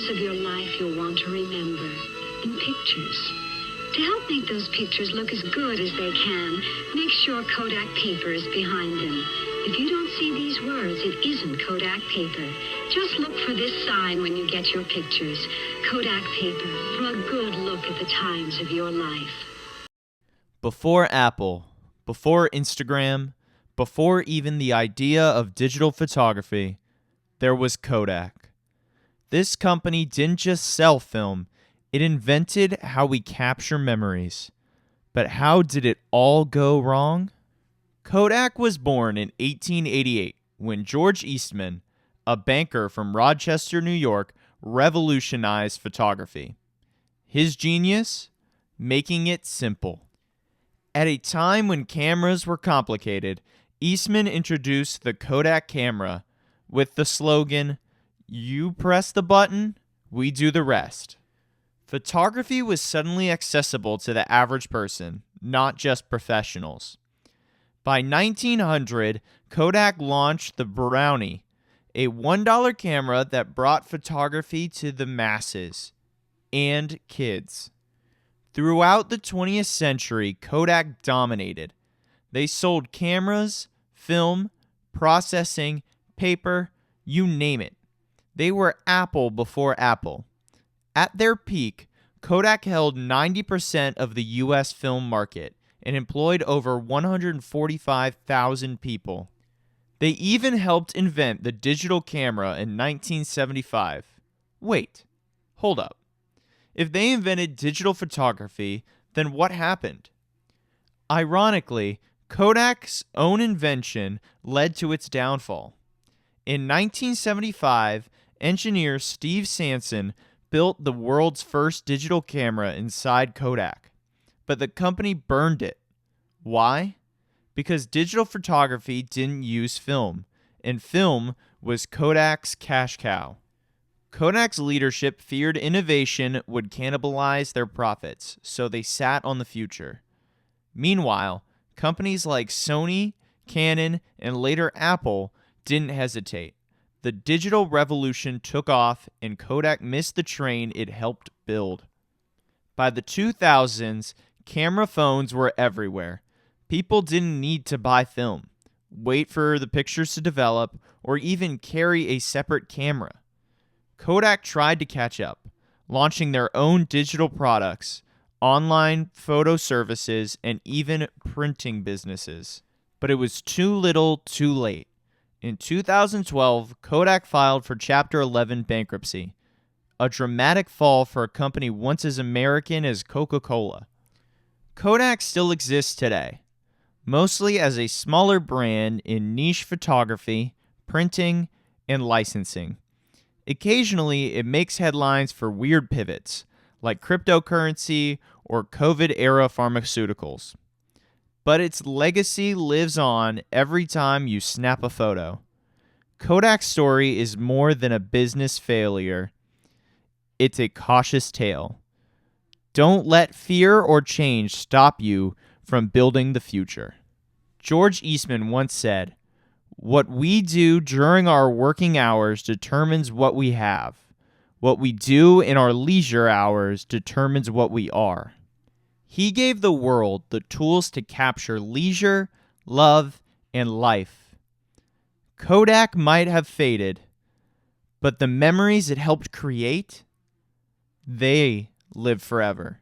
times of your life you'll want to remember in pictures. To help make those pictures look as good as they can, make sure Kodak paper is behind them. If you don't see these words, it isn't Kodak paper. Just look for this sign when you get your pictures. Kodak paper, for a good look at the times of your life. Before Apple, before Instagram, before even the idea of digital photography, there was Kodak. This company didn't just sell film, it invented how we capture memories. But how did it all go wrong? Kodak was born in 1888 when George Eastman, a banker from Rochester, New York, revolutionized photography. His genius? Making it simple. At a time when cameras were complicated, Eastman introduced the Kodak camera with the slogan, "You press the button, we do the rest." Photography was suddenly accessible to the average person, not just professionals. By 1900, Kodak launched the Brownie, a $1 camera that brought photography to the masses and kids. Throughout the 20th century, Kodak dominated. They sold cameras, film, processing, paper, you name it. They were Apple before Apple. At their peak, Kodak held 90% of the U.S. film market and employed over 145,000 people. They even helped invent the digital camera in 1975. Wait, hold up. If they invented digital photography, then what happened? Ironically, Kodak's own invention led to its downfall. In 1975, engineer Steve Sanson built the world's first digital camera inside Kodak, but the company burned it. Why? Because digital photography didn't use film, and film was Kodak's cash cow. Kodak's leadership feared innovation would cannibalize their profits, so they sat on the future. Meanwhile, companies like Sony, Canon, and later Apple didn't hesitate. The digital revolution took off, and Kodak missed the train it helped build. By the 2000s, camera phones were everywhere. People didn't need to buy film, wait for the pictures to develop, or even carry a separate camera. Kodak tried to catch up, launching their own digital products, online photo services, and even printing businesses. But it was too little, too late. In 2012, Kodak filed for Chapter 11 bankruptcy, a dramatic fall for a company once as American as Coca-Cola. Kodak still exists today, mostly as a smaller brand in niche photography, printing, and licensing. Occasionally, it makes headlines for weird pivots, like cryptocurrency or COVID-era pharmaceuticals. But its legacy lives on every time you snap a photo. Kodak's story is more than a business failure. It's a cautious tale. Don't let fear or change stop you from building the future. George Eastman once said, "What we do during our working hours determines what we have. What we do in our leisure hours determines what we are." He gave the world the tools to capture leisure, love, and life. Kodak might have faded, but the memories it helped create, they live forever.